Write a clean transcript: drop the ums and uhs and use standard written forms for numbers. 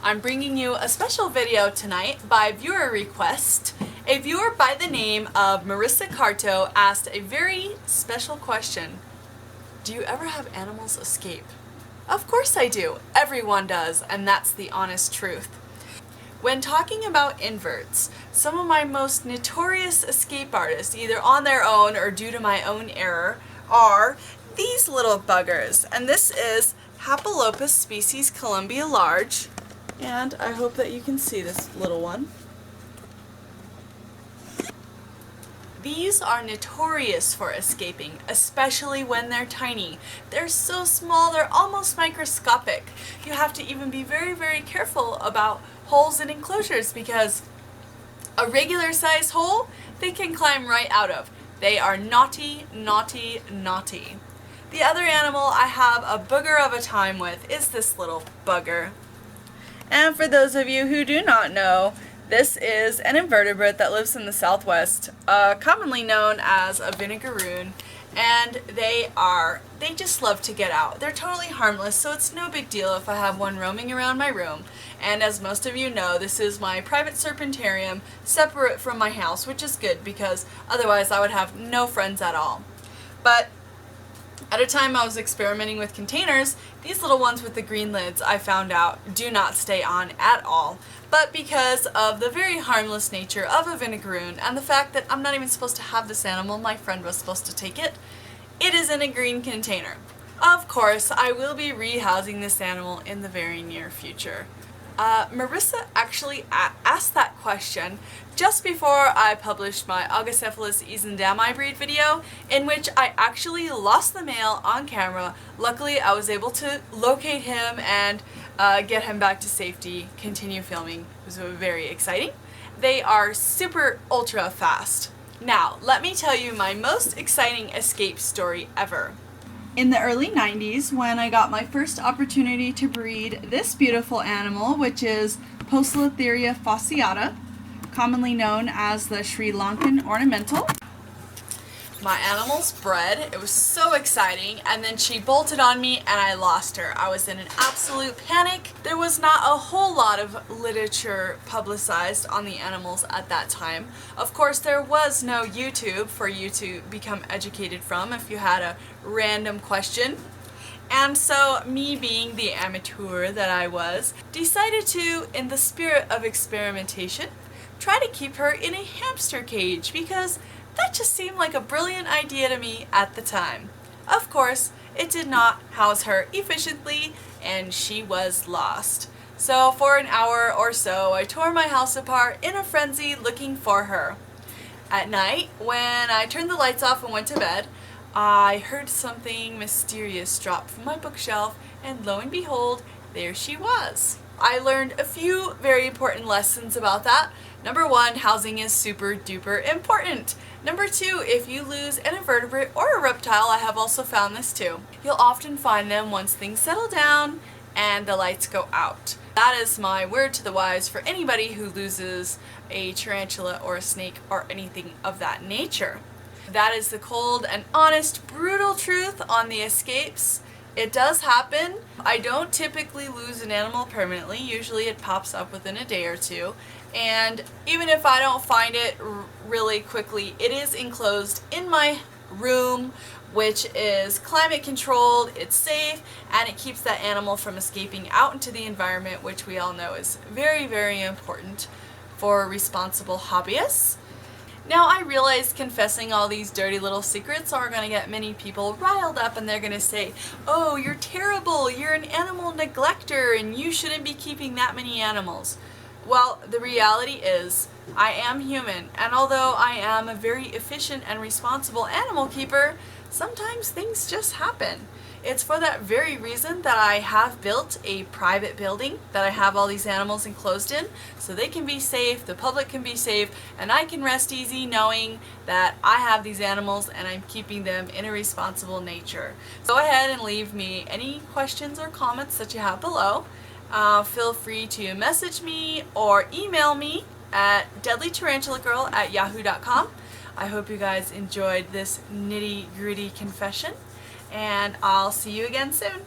I'm bringing you a special video tonight by viewer request. A viewer by the name of Marissa Carto asked a very special question. Do you ever have animals escape? Of course I do. Everyone does, and that's the honest truth. When talking about inverts, some of my most notorious escape artists, either on their own or due to my own error, are these little buggers. And this is Hapalopus species Columbia large. And I hope that you can see this little one. These are notorious for escaping, especially when they're tiny. They're so small, they're almost microscopic. You have to even be very, very careful about holes in enclosures because a regular sized hole, they can climb right out of. They are naughty, naughty, naughty. The other animal I have a booger of a time with is this little bugger. And for those of you who do not know, this is an invertebrate that lives in the Southwest, commonly known as a vinegaroon, and they just love to get out. They're totally harmless, so it's no big deal if I have one roaming around my room. And as most of you know, this is my private serpentarium separate from my house, which is good because otherwise I would have no friends at all. But at a time I was experimenting with containers, these little ones with the green lids I found out do not stay on at all. But because of the very harmless nature of a vinegaroon and the fact that I'm not even supposed to have this animal, my friend was supposed to take it, it is in a green container. Of course, I will be rehousing this animal in the very near future. Marissa actually asked that question just before I published my Augocephalus islandami breed video, in which I actually lost the male on camera. Luckily, I was able to locate him and get him back to safety, continue filming. It was very exciting. They are super ultra fast. Now, let me tell you my most exciting escape story ever. In the early 90s, when I got my first opportunity to breed this beautiful animal, which is Poecilotheria fasciata, commonly known as the Sri Lankan ornamental. My animals bred, it was so exciting, and then she bolted on me and I lost her. I was in an absolute panic. There was not a whole lot of literature publicized on the animals at that time. Of course, there was no YouTube for you to become educated from if you had a random question. And so, me being the amateur that I was, decided to, in the spirit of experimentation, try to keep her in a hamster cage because that just seemed like a brilliant idea to me at the time. Of course, it did not house her efficiently and she was lost. So for an hour or so, I tore my house apart in a frenzy looking for her. At night, when I turned the lights off and went to bed, I heard something mysterious drop from my bookshelf, and lo and behold, there she was. I learned a few very important lessons about that. Number one, housing is super duper important. Number two, if you lose an invertebrate or a reptile, I have also found this too, you'll often find them once things settle down and the lights go out. That is my word to the wise for anybody who loses a tarantula or a snake or anything of that nature. That is the cold and honest, brutal truth on the escapes. It does happen. I don't typically lose an animal permanently. Usually it pops up within a day or two. And even if I don't find it really quickly, it is enclosed in my room, which is climate controlled, it's safe, and it keeps that animal from escaping out into the environment, which we all know is very, very important for responsible hobbyists. Now, I realize confessing all these dirty little secrets are going to get many people riled up and they're going to say, oh, you're terrible, you're an animal neglector and you shouldn't be keeping that many animals. Well, the reality is, I am human, and although I am a very efficient and responsible animal keeper, sometimes things just happen. It's for that very reason that I have built a private building that I have all these animals enclosed in, so they can be safe, the public can be safe, and I can rest easy knowing that I have these animals and I'm keeping them in a responsible nature. So go ahead and leave me any questions or comments that you have below. Feel free to message me or email me at deadlytarantulagirl@yahoo.com. I hope you guys enjoyed this nitty-gritty confession, and I'll see you again soon.